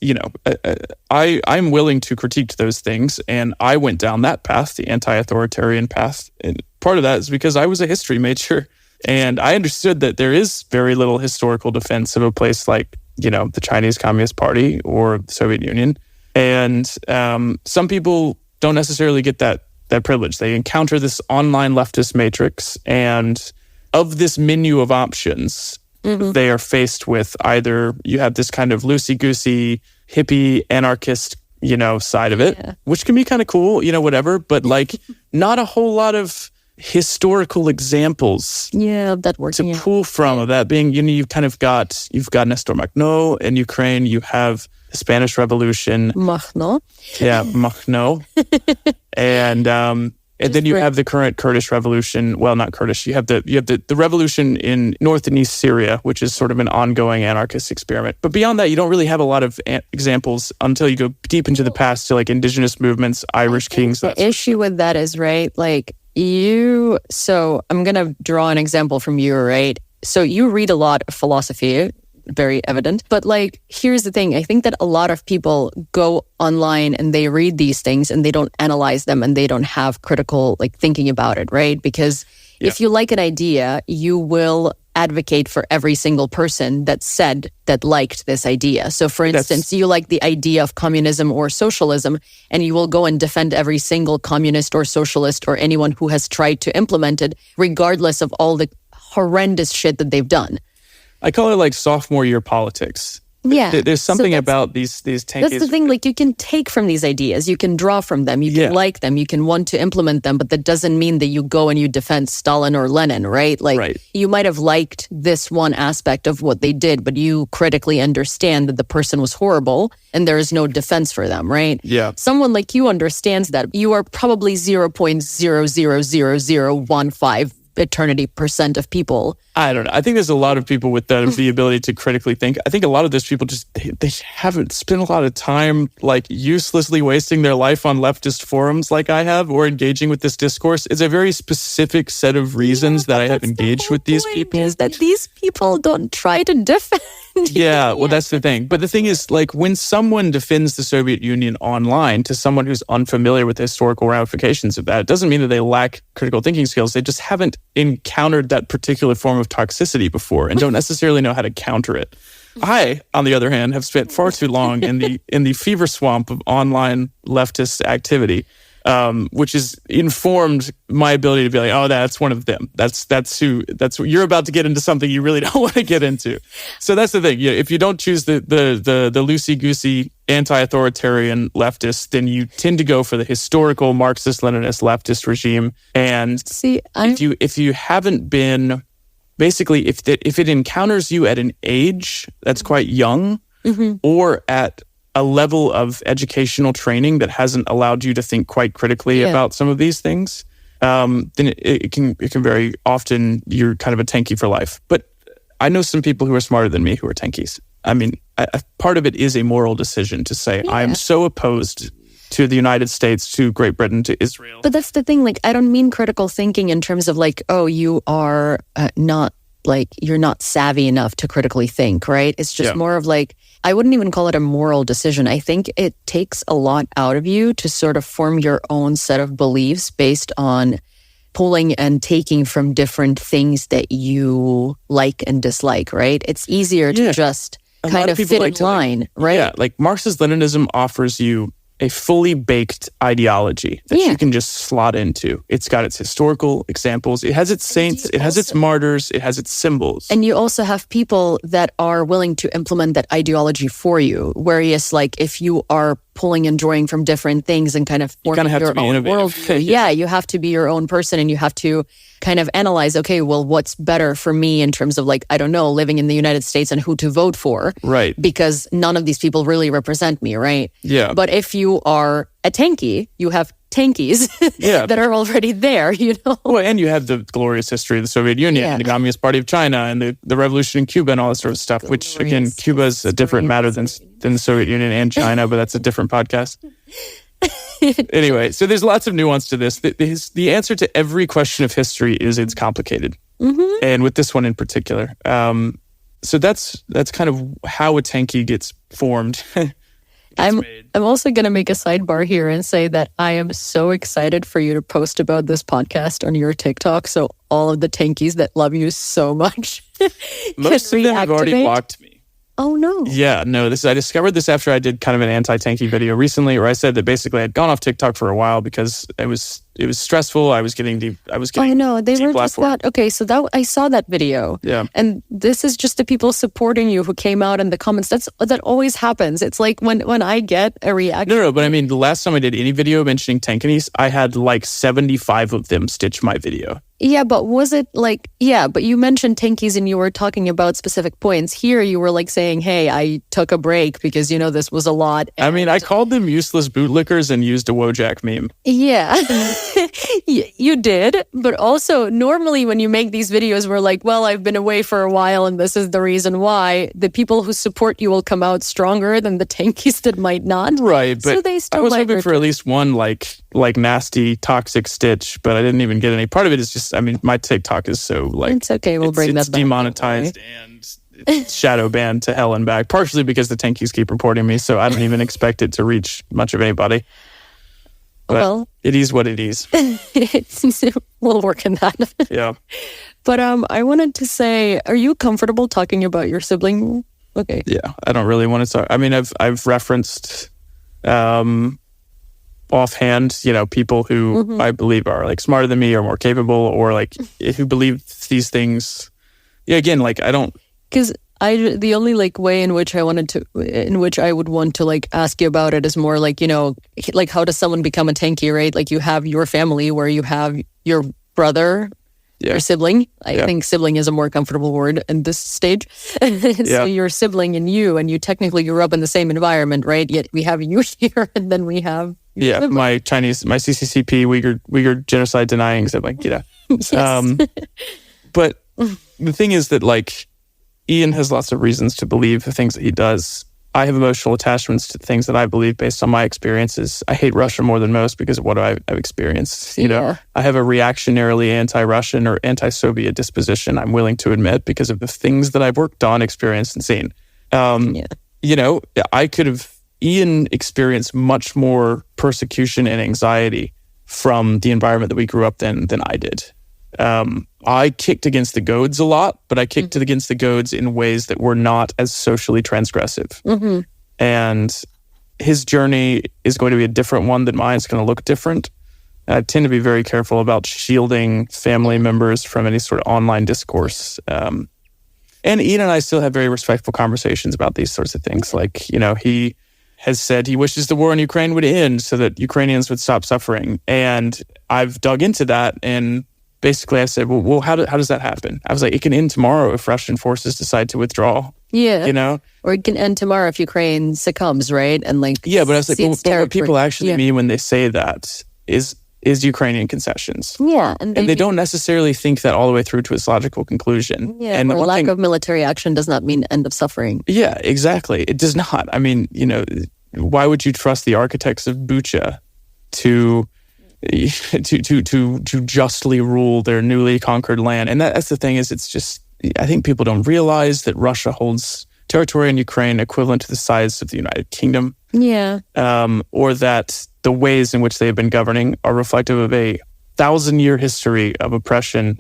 S2: I'm willing to critique those things, and I went down that path, the anti-authoritarian path. And part of that is because I was a history major, and I understood that there is very little historical defense of a place like the Chinese Communist Party or the Soviet Union. And some people don't necessarily get that privilege. They encounter this online leftist matrix, and of this menu of options, they are faced with either you have this kind of loosey-goosey, hippie, anarchist, side of it, which can be kind of cool, whatever, but like not a whole lot of historical examples
S1: that working
S2: to pull from of that being, you've got Nestor Makhno in Ukraine, you have the Spanish Revolution.
S1: Makhno.
S2: Yeah, Makhno. And then you have the current Kurdish revolution. Well, not Kurdish. You have the revolution in North and East Syria, which is sort of an ongoing anarchist experiment. But beyond that, you don't really have a lot of examples until you go deep into the past to like indigenous movements, Irish kings.
S1: The issue with that is, right, like so I'm going to draw an example from you, right? So you read a lot of philosophy, very evident. But like, here's the thing. I think that a lot of people go online and they read these things and they don't analyze them and they don't have critical like thinking about it, right? Because if you like an idea, you will advocate for every single person that said that liked this idea. So for instance, you like the idea of communism or socialism, and you will go and defend every single communist or socialist or anyone who has tried to implement it, regardless of all the horrendous shit that they've done.
S2: I call it like sophomore year politics.
S1: Yeah.
S2: There's something about these tankies.
S1: That's the thing, like you can take from these ideas, you can draw from them, you can like them, you can want to implement them, but that doesn't mean that you go and you defend Stalin or Lenin, right? Like you might have liked this one aspect of what they did, but you critically understand that the person was horrible and there is no defense for them, right?
S2: Yeah.
S1: Someone like you understands that. You are probably 0.000015 eternity % of people.
S2: I don't know. I think there's a lot of people with the ability to critically think. I think a lot of those people just, they haven't spent a lot of time like uselessly wasting their life on leftist forums like I have, or engaging with this discourse. It's a very specific set of reasons that I have engaged with these people.
S1: Is that these people don't try to defend.
S2: Well, that's the thing. But the thing is, like, when someone defends the Soviet Union online to someone who's unfamiliar with the historical ramifications of that, it doesn't mean that they lack critical thinking skills. They just haven't encountered that particular form of toxicity before and don't necessarily know how to counter it. I, on the other hand, have spent far too long in the fever swamp of online leftist activity, which has informed my ability to be like, oh, that's one of them. That's you're about to get into something you really don't want to get into. So that's the thing. If you don't choose the loosey-goosey anti-authoritarian leftist, then you tend to go for the historical Marxist-Leninist leftist regime. And if you haven't been, basically, if it encounters you at an age that's quite young, or at a level of educational training that hasn't allowed you to think quite critically about some of these things, then it can very often, you're kind of a tankie for life. But I know some people who are smarter than me who are tankies. I mean, part of it is a moral decision to say, I'm so opposed to the United States, to Great Britain, to Israel.
S1: But that's the thing, like, I don't mean critical thinking in terms of like, oh, you are you're not savvy enough to critically think, right? It's just more of like, I wouldn't even call it a moral decision. I think it takes a lot out of you to sort of form your own set of beliefs based on pulling and taking from different things that you like and dislike, right? It's easier to just kind of fit in line, right?
S2: Yeah, like Marxist-Leninism offers you a fully baked ideology that you can just slot into. It's got its historical examples. It has its saints. It has its martyrs. It has its symbols.
S1: And you also have people that are willing to implement that ideology for you. Whereas, like, if you are pulling and drawing from different things and kind of forming your own worldview, you have to be your own person, and you have to kind of analyze, okay, well, what's better for me in terms of, like, I don't know, living in the United States and who to vote for.
S2: Right.
S1: Because none of these people really represent me, right?
S2: Yeah.
S1: But if you are a tankie, you have tankies that are already there, you know?
S2: Well, and you have the glorious history of the Soviet Union and the Communist Party of China and the revolution in Cuba and all that sort of stuff, which, again, Cuba is a different matter than the Soviet Union and China, but that's a different podcast. Anyway, so there's lots of nuance to this. The answer to every question of history is it's complicated. And with this one in particular. So that's kind of how a tankie gets formed.
S1: I'm also going to make a sidebar here and say that I am so excited for you to post about this podcast on your TikTok, so all of the tankies that love you so much
S2: most of them have already blocked me.
S1: Oh, no.
S2: Yeah, no, I discovered this after I did kind of an anti-tanky video recently, where I said that basically I'd gone off TikTok for a while because it was stressful. I was getting
S1: I know. They were just that. Okay, so I saw that video.
S2: Yeah.
S1: And this is just the people supporting you who came out in the comments. That always happens. It's like when I get a reaction.
S2: No, but I mean, the last time I did any video mentioning tankies, I had like 75 of them stitch my video.
S1: Yeah, but was it like, but you mentioned tankies and you were talking about specific points. Here you were like saying, hey, I took a break because, this was a lot.
S2: I mean, I called them useless bootlickers and used a Wojak meme.
S1: Yeah, you did. But also, normally when you make these videos, we're like, well, I've been away for a while and this is the reason why. The people who support you will come out stronger than the tankies that might not.
S2: Right, but
S1: so they still
S2: I was hoping for at least one like nasty, toxic stitch, but I didn't even get any. Part of it is just, I mean, my TikTok is so like...
S1: It's okay, we'll bring that back.
S2: It's demonetized and it's shadow banned to hell and back, partially because the tankies keep reporting me, so I don't even expect it to reach much of anybody. But well, it is what it is.
S1: We'll work in that.
S2: Yeah.
S1: But I wanted to say, are you comfortable talking about your sibling? Okay.
S2: Yeah, I don't really want to talk. I mean, I've referenced offhand, people who I believe are like smarter than me or more capable or like who believe these things. Yeah, again, like I don't...
S1: Because the only like way in which I would want to like ask you about it is more like, like how does someone become a tanky, right? Like you have your family where you have your brother, your sibling. I think sibling is a more comfortable word in this stage. So your sibling and you technically grew up in the same environment, right? Yet we have you here and then we have...
S2: my CCCP Uyghur genocide denying sibling, Yes. But the thing is that like Ian has lots of reasons to believe the things that he does. I have emotional attachments to things that I believe based on my experiences. I hate Russia more than most because of what I've experienced. I have a reactionarily anti-Russian or anti-Soviet disposition, I'm willing to admit, because of the things that I've worked on, experienced, and seen. Ian experienced much more persecution and anxiety from the environment that we grew up in than I did. I kicked against the goads a lot, but I kicked against the goads in ways that were not as socially transgressive. And his journey is going to be a different one than mine. It's going to look different. I tend to be very careful about shielding family members from any sort of online discourse. And Ian and I still have very respectful conversations about these sorts of things. Like, he has said he wishes the war in Ukraine would end so that Ukrainians would stop suffering. And I've dug into that and basically I said, well, how does that happen? I was like, it can end tomorrow if Russian forces decide to withdraw.
S1: Yeah. Or it can end tomorrow if Ukraine succumbs, right? And like...
S2: Yeah, but I was like, but what people actually mean when they say that is Ukrainian concessions.
S1: Yeah.
S2: And they don't necessarily think that all the way through to its logical conclusion.
S1: Yeah, and lack of military action does not mean end of suffering.
S2: Yeah, exactly. It does not. I mean, why would you trust the architects of Bucha to justly rule their newly conquered land? And that's the thing is, it's just, I think people don't realize that Russia holds territory in Ukraine equivalent to the size of the United Kingdom.
S1: Yeah.
S2: Or that the ways in which they've been governing are reflective of a 1,000-year history of oppression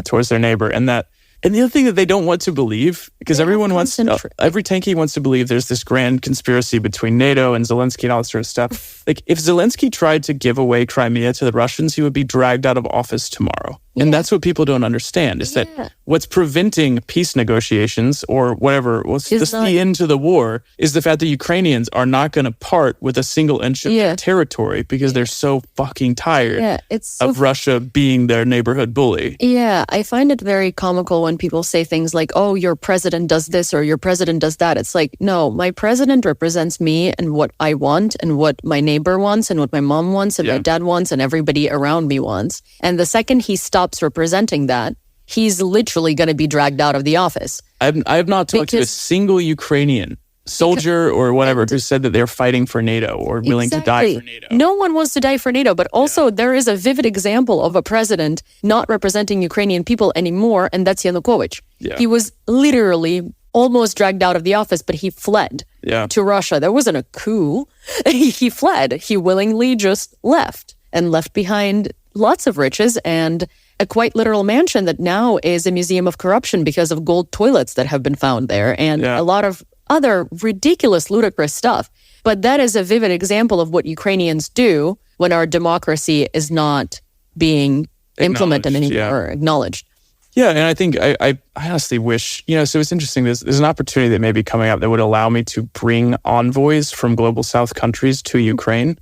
S2: towards their neighbor. And the other thing that they don't want to believe, because every tankie wants to believe there's this grand conspiracy between NATO and Zelensky and all that sort of stuff. Like, if Zelensky tried to give away Crimea to the Russians, he would be dragged out of office tomorrow. Yeah. And that's what people don't understand, is that what's preventing peace negotiations or whatever, the end to the war, is the fact that Ukrainians are not going to part with a single inch of their territory because they're so fucking tired of Russia being their neighborhood bully.
S1: Yeah, I find it very comical when people say things like, oh, your president does this or your president does that. It's like, no, my president represents me and what I want and what my neighbor wants and what my mom wants and my dad wants and everybody around me wants. And the second he stops representing that, he's literally going to be dragged out of the office.
S2: I have not talked to a single Ukrainian soldier or whatever who said that they're fighting for NATO or willing to die for NATO.
S1: No one wants to die for NATO, but also there is a vivid example of a president not representing Ukrainian people anymore, and that's Yanukovych.
S2: Yeah.
S1: He was literally almost dragged out of the office, but he fled to Russia. There wasn't a coup. He fled. He willingly just left and left behind lots of riches and a quite literal mansion that now is a museum of corruption because of gold toilets that have been found there and a lot of other ridiculous, ludicrous stuff. But that is a vivid example of what Ukrainians do when our democracy is not being implemented or acknowledged.
S2: Yeah, and I think I honestly wish, so it's interesting. There's an opportunity that may be coming up that would allow me to bring envoys from Global South countries to Ukraine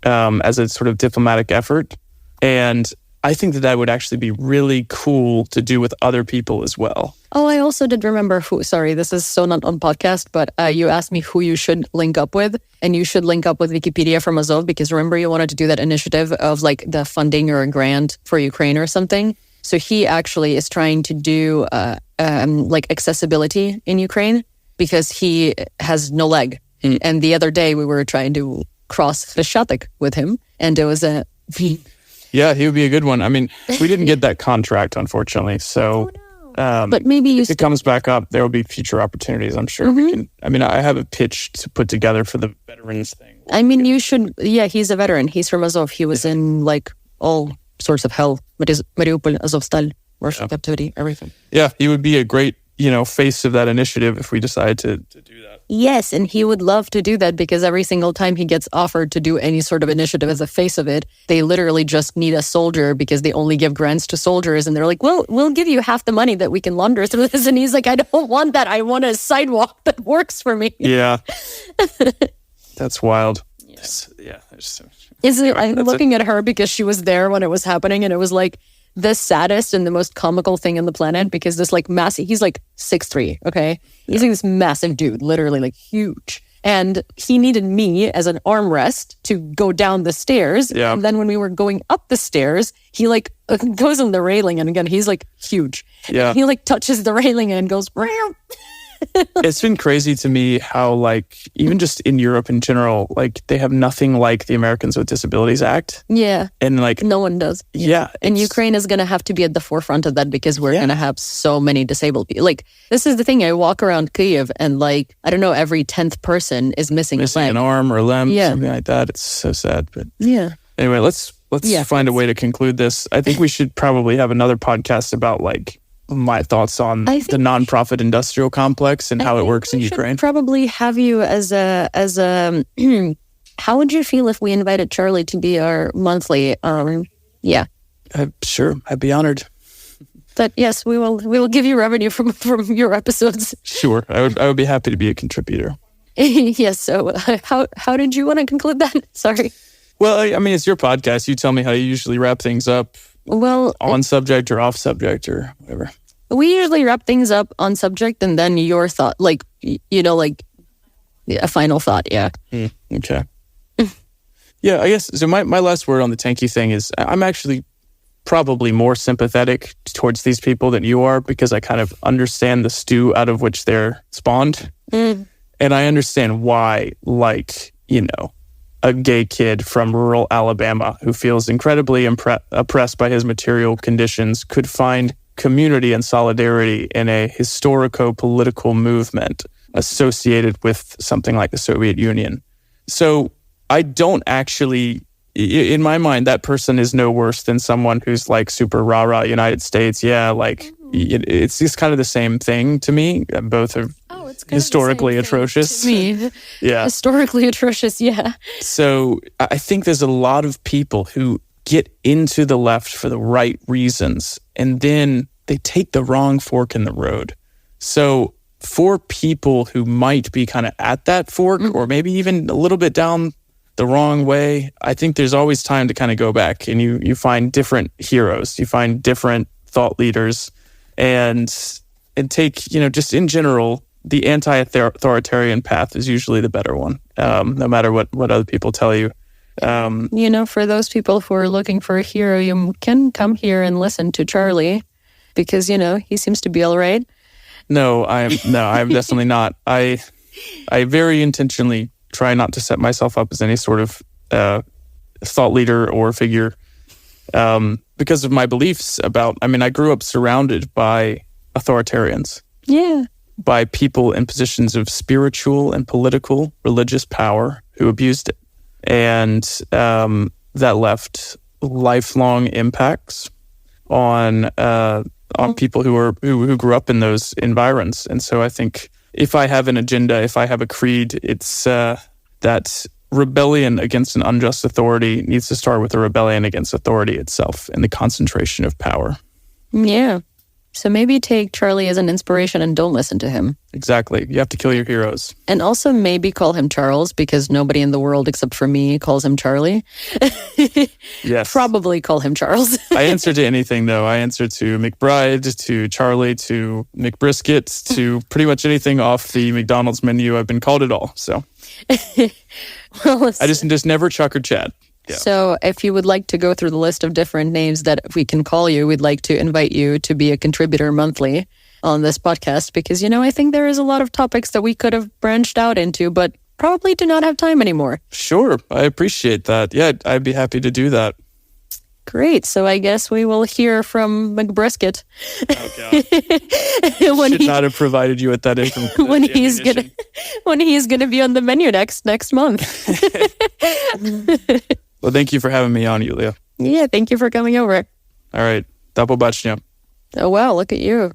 S2: as a sort of diplomatic effort. And I think that would actually be really cool to do with other people as well.
S1: Oh, I also did remember sorry, this is so not on podcast, but you asked me who you should link up with, and you should link up with Wikipedia from Azov, because remember you wanted to do that initiative of like the funding or a grant for Ukraine or something. So he actually is trying to do like accessibility in Ukraine because he has no leg. And the other day we were trying to cross the Shatik with him, and it was a...
S2: Yeah, he would be a good one. I mean, we didn't get that contract, unfortunately. So,
S1: but maybe
S2: if it comes back up, there will be future opportunities. I'm sure we can. I mean, I have a pitch to put together for the veterans thing.
S1: I mean, you should. Yeah, he's a veteran. He's from Azov. He was in like all sorts of hell. Mariupol, Azovstal, Russian captivity, everything.
S2: Yeah, he would be a great, face of that initiative if we decide to do that.
S1: Yes, and he would love to do that because every single time he gets offered to do any sort of initiative as a face of it, they literally just need a soldier because they only give grants to soldiers. And they're like, well, we'll give you half the money that we can launder through this. And he's like, I don't want that. I want a sidewalk that works for me.
S2: Yeah. That's wild.
S1: Yeah. I'm looking at her because she was there when it was happening, and it was like the saddest and the most comical thing on the planet because this like massive, he's like 6'3", okay? He's like this massive dude, literally like huge. And he needed me as an armrest to go down the stairs.
S2: Yeah.
S1: And then when we were going up the stairs, he like goes on the railing, and again, he's like huge.
S2: Yeah.
S1: He like touches the railing and goes, Meow.
S2: It's been crazy to me how, like, even just in Europe in general, like, they have nothing like the Americans with Disabilities Act.
S1: Yeah.
S2: And, like...
S1: No one does.
S2: Yeah.
S1: And Ukraine is going to have to be at the forefront of that because we're going to have so many disabled people. Like, this is the thing. I walk around Kyiv and, like, I don't know, every 10th person is missing a leg.
S2: An arm or a limb, something like that. It's so sad. But anyway, let's find a way to conclude this. I think we should probably have another podcast about, like, my thoughts on the nonprofit industrial complex and how it works in Ukraine.
S1: Probably have you as a how would you feel if we invited Charlie to be our monthly
S2: sure, I'd be honored.
S1: But yes, we will give you revenue from your episodes.
S2: Sure, I would be happy to be a contributor.
S1: Yes, so how did you want to conclude that? Sorry.
S2: Well, I mean, it's your podcast. You tell me how you usually wrap things up.
S1: Well,
S2: on subject or off subject or whatever.
S1: We usually wrap things up on subject and then your thought, like, like a final thought. Yeah.
S2: Okay. Yeah, I guess, so my last word on the tanky thing is I'm actually probably more sympathetic towards these people than you are because I kind of understand the stew out of which they're spawned. And I understand why, like, a gay kid from rural Alabama who feels incredibly oppressed by his material conditions could find community and solidarity in a historico-political movement associated with something like the Soviet Union. So I don't actually, in my mind, that person is no worse than someone who's like super rah-rah United States. Yeah, like it's just kind of the same thing to me. Both are historically atrocious.
S1: Yeah. Historically atrocious, yeah.
S2: So I think there's a lot of people who get into the left for the right reasons, and then they take the wrong fork in the road. So for people who might be kind of at that fork, or maybe even a little bit down the wrong way, I think there's always time to kind of go back, and you find different heroes, you find different thought leaders, and take, just in general, the anti-authoritarian path is usually the better one, no matter what other people tell you.
S1: For those people who are looking for a hero, you can come here and listen to Charlie because, he seems to be all right.
S2: No, I'm definitely not. I very intentionally try not to set myself up as any sort of thought leader or figure because of my beliefs I grew up surrounded by authoritarians.
S1: Yeah.
S2: By people in positions of spiritual and political, religious power who abused it. And that left lifelong impacts. on people who grew up in those environs. And so I think if I have an agenda, if I have a creed, it's that rebellion against an unjust authority needs to start with a rebellion against authority itself and the concentration of power.
S1: Yeah. So maybe take Charlie as an inspiration and don't listen to him.
S2: Exactly. You have to kill your heroes.
S1: And also maybe call him Charles, because nobody in the world except for me calls him Charlie.
S2: Yes.
S1: Probably call him Charles.
S2: I answer to anything, though. I answer to McBryde, to Charlie, to McBrisket, to pretty much anything off the McDonald's menu. I've been called it all. So
S1: Well,
S2: I just never Chuck or Chad. Yeah.
S1: So if you would like to go through the list of different names that we can call you, we'd like to invite you to be a contributor monthly on this podcast, because, I think there is a lot of topics that we could have branched out into, but probably do not have time anymore.
S2: Sure. I appreciate that. Yeah, I'd be happy to do that.
S1: Great. So I guess we will hear from McBrisket.
S2: Oh, God. Should not have provided you with that information.
S1: when he's gonna be on the menu next month.
S2: Well, thank you for having me on, Yewleea.
S1: Yeah, thank you for coming over.
S2: All right. Do pobачення.
S1: Oh, wow, look at you.